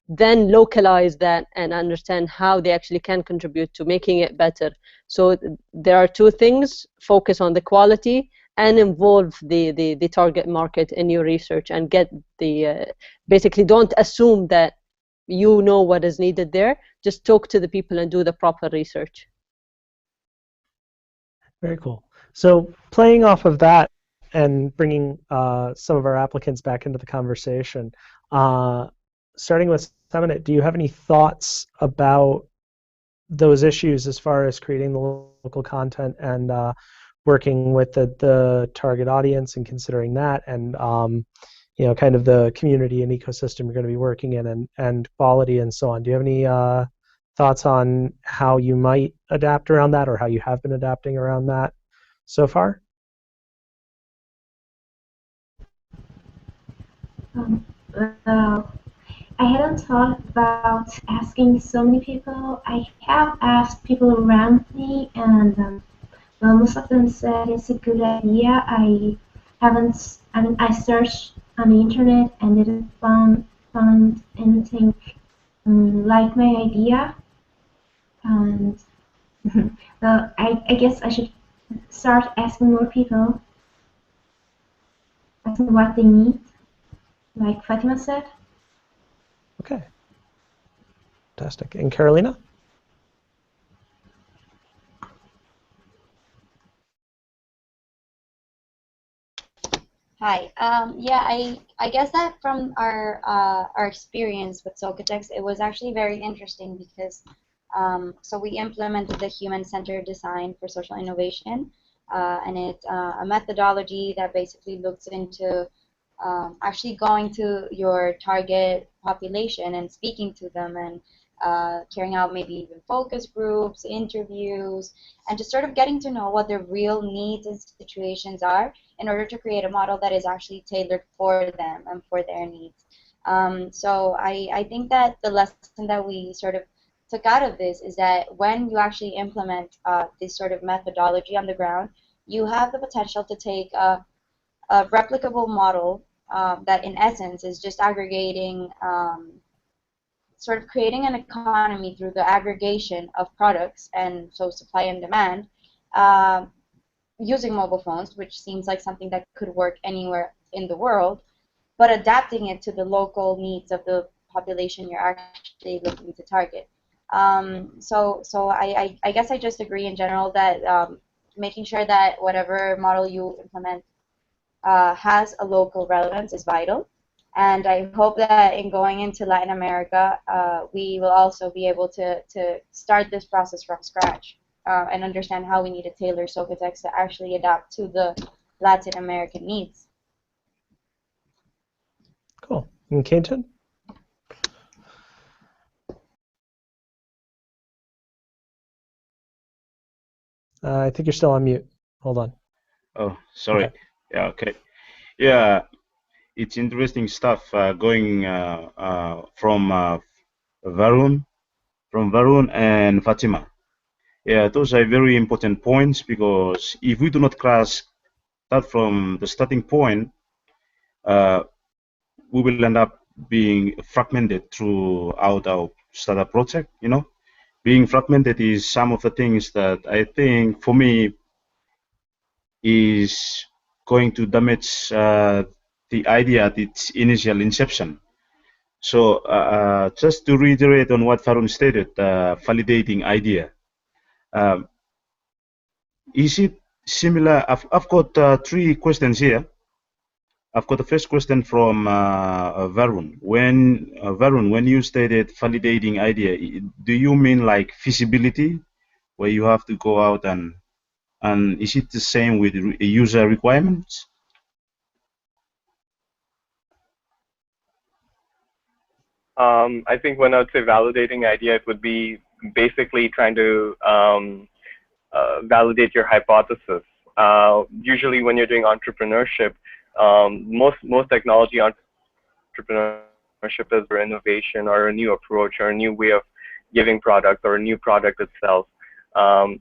then localize that and understand how they actually can contribute to making it better. So there are two things: focus on the quality and involve the target market in your research, and get the basically don't assume that you know what is needed there. Just talk to the people and do the proper research. Very cool. So playing off of that and bringing some of our applicants back into the conversation, starting with Seminit, do you have any thoughts about those issues as far as creating the local content and working with the target audience and considering that, and kind of the community and ecosystem you're going to be working in, and quality and so on? Do you have any thoughts on how you might adapt around that, or how you have been adapting around that so far? I hadn't thought about asking so many people. I have asked people around me, and well, most of them said it's a good idea. I searched on the internet and didn't find anything like my idea. And well, I guess I should start asking more people, asking what they need, like Fatima said. Okay. Fantastic. And Carolina? Hi. Yeah, I guess that from our experience with Socatex, it was actually very interesting because so we implemented the human-centered design for social innovation, and it's a methodology that basically looks into actually going to your target population and speaking to them, and carrying out maybe even focus groups, interviews, and just sort of getting to know what their real needs and situations are in order to create a model that is actually tailored for them and for their needs. So I think that the lesson that we sort of took out of this is that when you actually implement this sort of methodology on the ground, you have the potential to take a replicable model that in essence is just aggregating, sort of creating an economy through the aggregation of products, and so supply and demand, using mobile phones, which seems like something that could work anywhere in the world, but adapting it to the local needs of the population you're actually looking to target. So I guess I just agree in general that making sure that whatever model you implement has a local relevance is vital. And I hope that in going into Latin America, we will also be able to start this process from scratch and understand how we need to tailor Socatex to actually adapt to the Latin American needs. Cool. And Kenton? I think you're still on mute. Hold on. Oh, sorry. Okay. Yeah, okay. Yeah, it's interesting stuff going from Varun and Fatima. Yeah, those are very important points, because if we do not start from the starting point, we will end up being fragmented throughout our startup project, being fragmented is some of the things that I think, for me, is going to damage the idea at its initial inception. So just to reiterate on what Farun stated, validating idea. Is it similar? I've got 3 questions here. I've got the first question from Varun. Varun, when you stated validating idea, do you mean like feasibility, where you have to go out and is it the same with user requirements? I think when I would say validating idea, it would be basically trying to validate your hypothesis. Usually, when you're doing entrepreneurship, most technology entrepreneurship is for innovation or a new approach or a new way of giving products or a new product itself.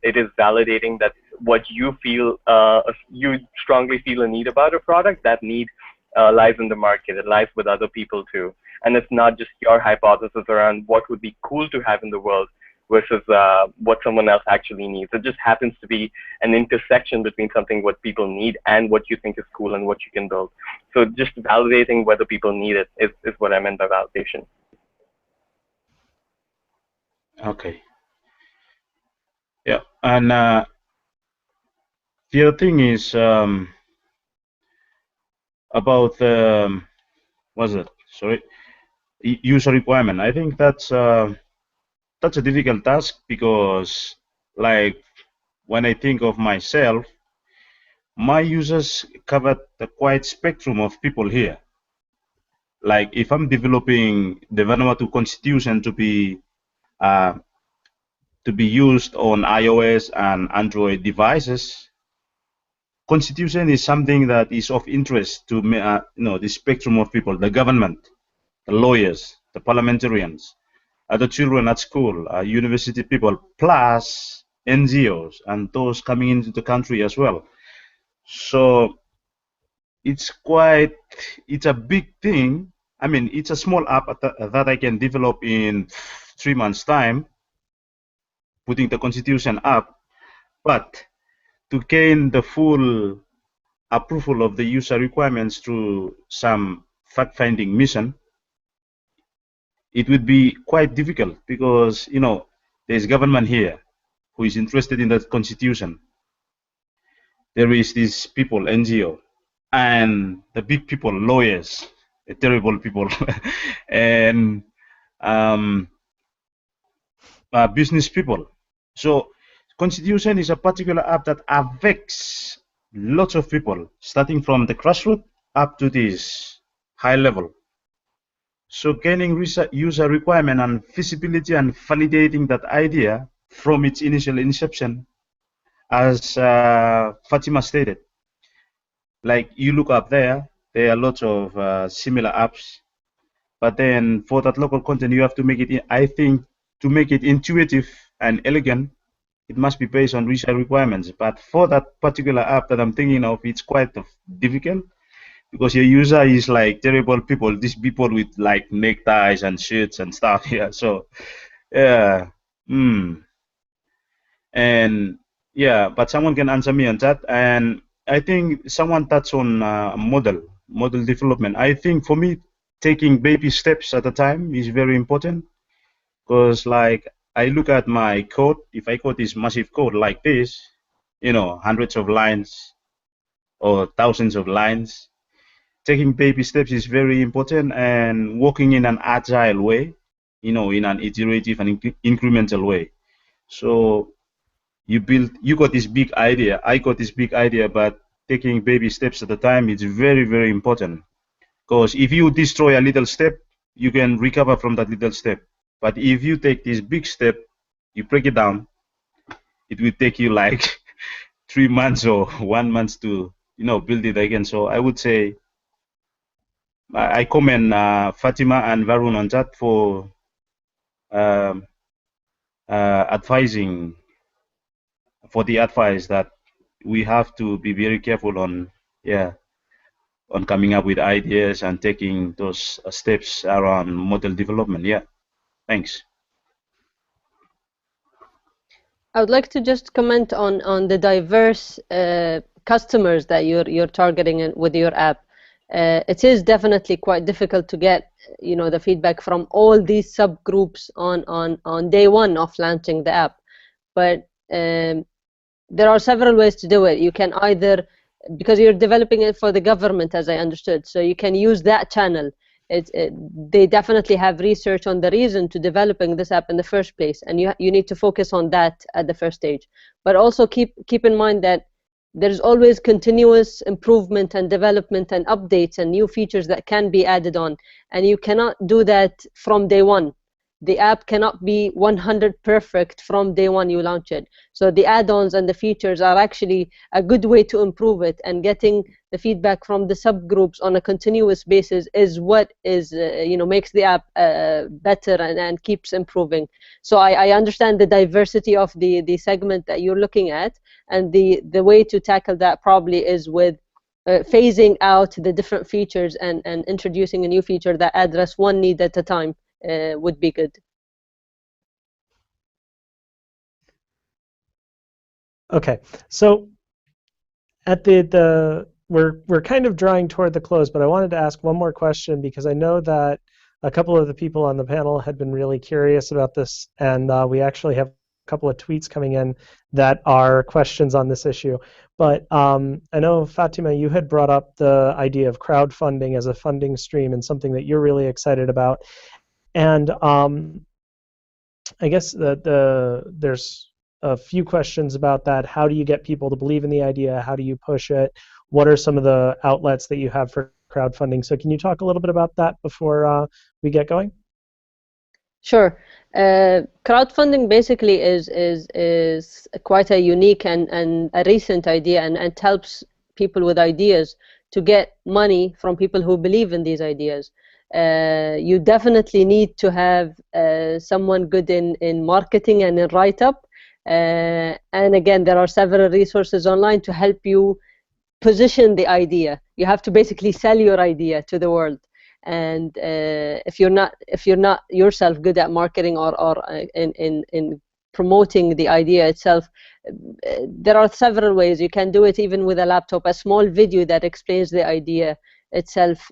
It is validating that what you feel, you strongly feel a need about a product, that need lies in the market. It lies with other people too. And it's not just your hypothesis around what would be cool to have in the world versus what someone else actually needs. It just happens to be an intersection between something what people need and what you think is cool and what you can build. So just validating whether people need it is what I meant by validation. Okay. Yeah, and the other thing is about what's it? Sorry, user requirement. I think that's a difficult task because, like, when I think of myself, my users cover the quite spectrum of people here. Like, if I'm developing the Vanuatu Constitution to be used on iOS and Android devices, Constitution is something that is of interest to the spectrum of people: the government, the lawyers, the parliamentarians, the children at school, university people, plus NGOs and those coming into the country as well. So it's a big thing. I mean, it's a small app that I can develop in 3 months' time, putting the Constitution up, but to gain the full approval of the user requirements through some fact-finding mission, it would be quite difficult because, there's government here who is interested in the Constitution. There is these people, NGO, and the big people, lawyers, terrible people, and business people. So Constitution is a particular app that affects lots of people, starting from the grassroots up to this high level. So gaining user requirement and feasibility and validating that idea from its initial inception, as Fatima stated, like you look up there are lots of similar apps, but then for that local content, you have to make it, I think, to make it intuitive and elegant, it must be based on research requirements. But for that particular app that I'm thinking of, it's quite difficult because your user is like terrible people, these people with like neckties and shirts and stuff here. So, yeah. And yeah, but someone can answer me on that. And I think someone touched on model development. I think for me, taking baby steps at a time is very important because, like, I look at my code. If I code this massive code like this, hundreds of lines or thousands of lines, taking baby steps is very important, and working in an agile way, in an iterative and incremental way. So you got this big idea, I got this big idea, but taking baby steps at a time is very, very important. Because if you destroy a little step, you can recover from that little step. But if you take this big step, you break it down, it will take you like 3 months or 1 month to, build it again. So I would say I commend Fatima and Varun on that for advising, for the advice that we have to be very careful on coming up with ideas and taking those steps around model development. Yeah, thanks. I would like to just comment on the diverse customers that you're targeting with your app. It is definitely quite difficult to get, you know, the feedback from all these subgroups on day one of launching the app. But there are several ways to do it. You can either, because you're developing it for the government, as I understood, so you can use that channel. They definitely have research on the reason to developing this app in the first place, and you need to focus on that at the first stage. But also keep in mind that there's always continuous improvement and development and updates and new features that can be added on, and you cannot do that from day one. The app cannot be 100 perfect from day one you launch it. So the add-ons and the features are actually a good way to improve it, and getting the feedback from the subgroups on a continuous basis is what is makes the app better and keeps improving. So I understand the diversity of the segment that you're looking at, and the way to tackle that probably is with phasing out the different features and introducing a new feature that address one need at a time. Would be good. Okay, so at we're kind of drawing toward the close, but I wanted to ask one more question because I know that a couple of the people on the panel had been really curious about this, and we actually have a couple of tweets coming in that are questions on this issue. But I know, Fatima, you had brought up the idea of crowdfunding as a funding stream and something that you're really excited about. And I guess there's a few questions about that. How do you get people to believe in the idea? How do you push it? What are some of the outlets that you have for crowdfunding? So can you talk a little bit about that before we get going? Sure. Crowdfunding basically is quite a unique and a recent idea, and helps people with ideas to get money from people who believe in these ideas. You definitely need to have someone good in marketing and in write-up. And again, there are several resources online to help you position the idea. You have to basically sell your idea to the world. And if you're not yourself good at marketing or in promoting the idea itself, there are several ways. You can do it even with a laptop, a small video that explains the idea itself,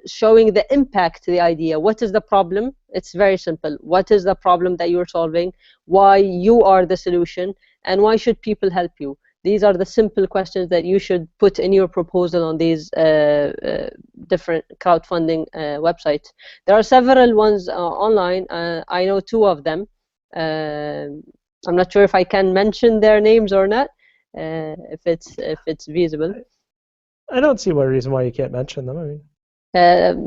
showing the impact the idea. What is the problem? It's very simple. What is the problem that you're solving? Why you are the solution? And why should people help you? These are the simple questions that you should put in your proposal on these different crowdfunding websites. There are several ones online. I know two of them. I'm not sure if I can mention their names or not, if it's visible. I don't see one reason why you can't mention them. I mean,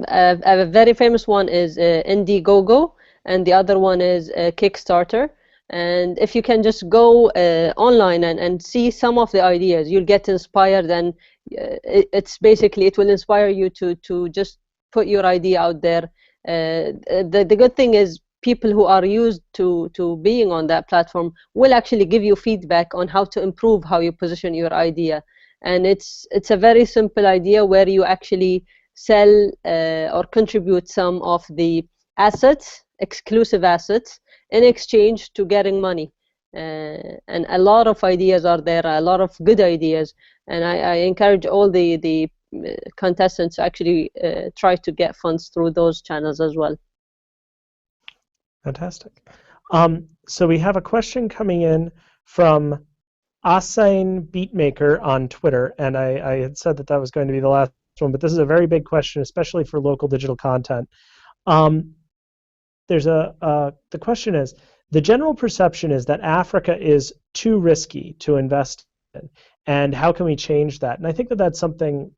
a very famous one is Indiegogo, and the other one is Kickstarter. And if you can just go online and see some of the ideas, you'll get inspired, and it's basically, it will inspire you to just put your idea out there. The good thing is people who are used to being on that platform will actually give you feedback on how to improve how you position your idea. And it's a very simple idea where you actually sell or contribute some of the assets, exclusive assets, in exchange to getting money. And a lot of ideas are there, a lot of good ideas. And I encourage all the contestants to actually try to get funds through those channels as well. Fantastic. So we have a question coming in from Asain Beatmaker on Twitter, and I had said that was going to be the last one, but this is a very big question, especially for local digital content. The question is, the general perception is that Africa is too risky to invest in, and how can we change that? And I think that that's something,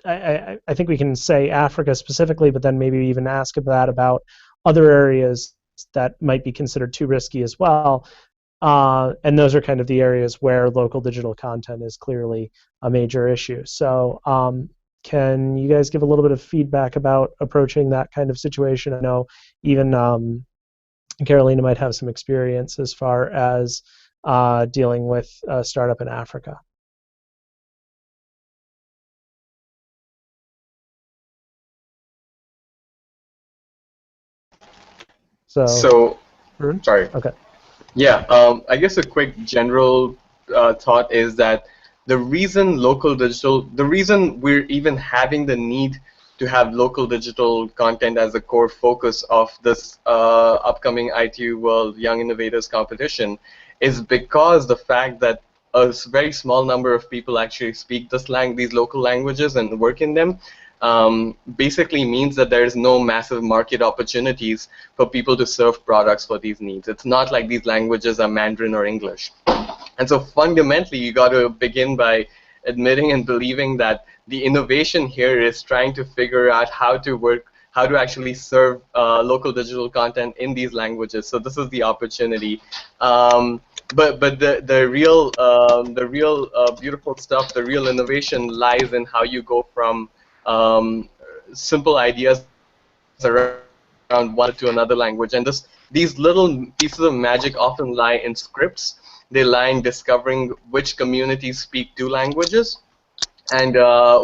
I think we can say Africa specifically, but then maybe even ask about other areas that might be considered too risky as well. And those are kind of the areas where local digital content is clearly a major issue. So can you guys give a little bit of feedback about approaching that kind of situation? I know even Carolina might have some experience as far as dealing with a startup in Africa. So sorry. Okay. Yeah, I guess a quick general thought is that the reason the reason we're even having the need to have local digital content as a core focus of this upcoming ITU World Young Innovators competition is because the fact that very small number of people actually speak these local languages and work in them, basically means that there is no massive market opportunities for people to serve products for these needs. It's not like these languages are Mandarin or English. And so fundamentally, you got to begin by admitting and believing that the innovation here is trying to figure out how to actually serve local digital content in these languages. So this is the opportunity. But the real beautiful stuff, the real innovation lies in how you go from simple ideas around one to another language. And these little pieces of magic often lie in scripts. They lie in discovering which communities speak two languages and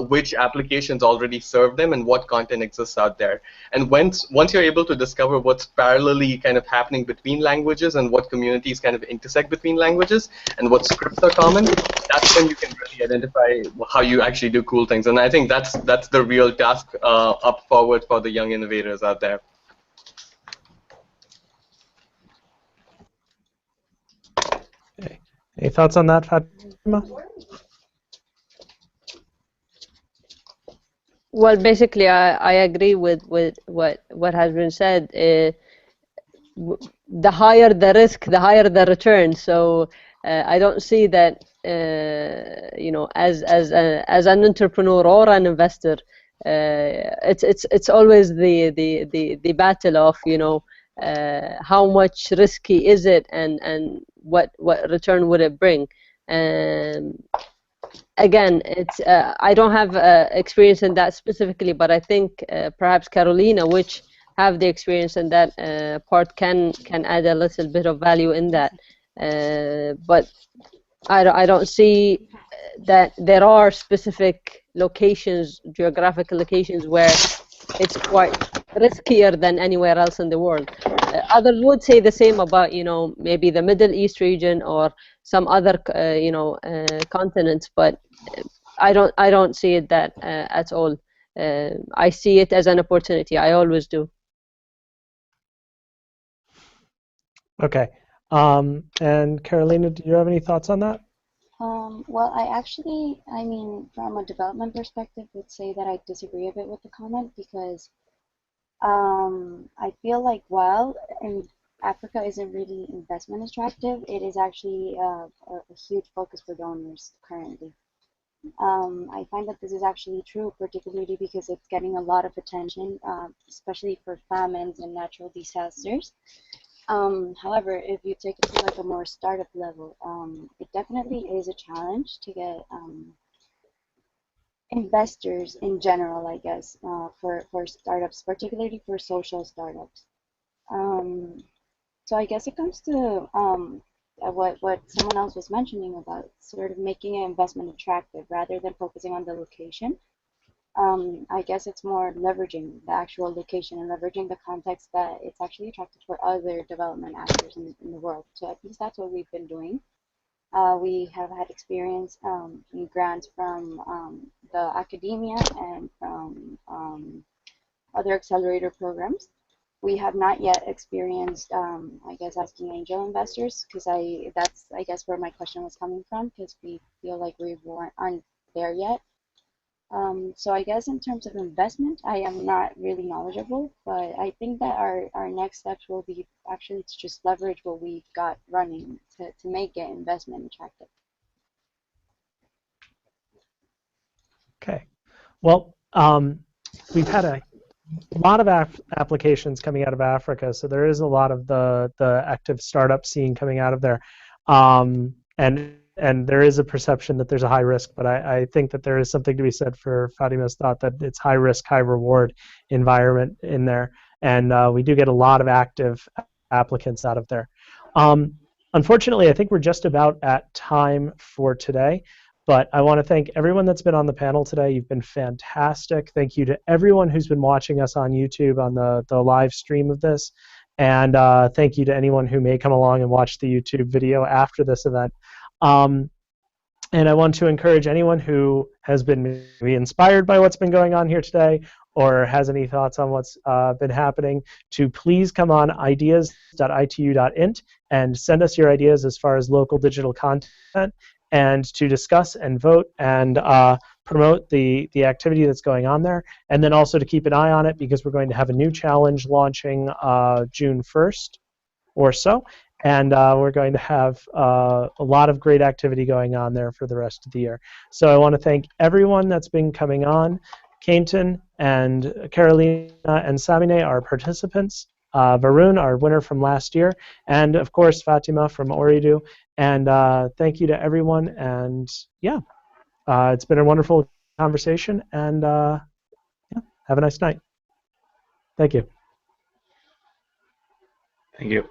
which applications already serve them and what content exists out there. And once you're able to discover what's parallelly kind of happening between languages and what communities kind of intersect between languages and what scripts are common, that's when you can really identify how you actually do cool things. And I think that's the real task up forward for the young innovators out there. Okay. Any thoughts on that, Fatima? Well, basically, I agree with what has been said. The higher the risk, the higher the return. So I don't see that you know, as an entrepreneur or an investor, it's always the battle of, you know, how much risky is it, and what return would it bring. Again, it's I don't have experience in that specifically, but I think perhaps Carolina, which have the experience in that part, can add a little bit of value in that. But I don't see that there are specific locations, geographical locations, where it's quite riskier than anywhere else in the world. Others would say the same about, you know, maybe the Middle East region or some other, you know, continents, but I don't see it that at all. I see it as an opportunity. I always do. Okay. And Carolina, do you have any thoughts on that? Well, I mean, from a development perspective, would say that I disagree a bit with the comment because I feel like while Africa isn't really investment attractive, it is actually a huge focus for donors currently. I find that this is actually true, particularly because it's getting a lot of attention, especially for famines and natural disasters. However, if you take it to like a more startup level, it definitely is a challenge to get investors in general, I guess, for startups, particularly for social startups. Um, so I guess it comes to what someone else was mentioning about sort of making an investment attractive rather than focusing on the location. I guess it's more leveraging the actual location and leveraging the context that it's actually attractive for other development actors in the world. So at least that's what we've been doing. We have had experience in grants from the academia and from other accelerator programs. We have not yet experienced, I guess, asking angel investors, because that's, I guess, where my question was coming from, because we feel like we aren't there yet. So I guess in terms of investment, I am not really knowledgeable, but I think that our next steps will be actually to just leverage what we've got running to make it investment attractive. Okay. Well, we've had a lot of applications coming out of Africa, so there is a lot of the active startup scene coming out of there, and there is a perception that there's a high risk, but I think that there is something to be said for Fatima's thought that it's high risk, high reward environment in there, and we do get a lot of active applicants out of there. Unfortunately, I think we're just about at time for today. But I want to thank everyone that's been on the panel today. You've been fantastic. Thank you to everyone who's been watching us on YouTube on the live stream of this. And thank you to anyone who may come along and watch the YouTube video after this event. And I want to encourage anyone who has been maybe inspired by what's been going on here today or has any thoughts on what's been happening to please come on ideas.itu.int and send us your ideas as far as local digital content, and to discuss and vote and promote the activity that's going on there. And then also to keep an eye on it, because we're going to have a new challenge launching June 1st or so. And we're going to have a lot of great activity going on there for the rest of the year. So I want to thank everyone that's been coming on. Kainton and Carolina and Samine, our participants. Varun, our winner from last year. And of course, Fatima from Ooredoo. And thank you to everyone. And yeah, it's been a wonderful conversation. And yeah, have a nice night. Thank you. Thank you.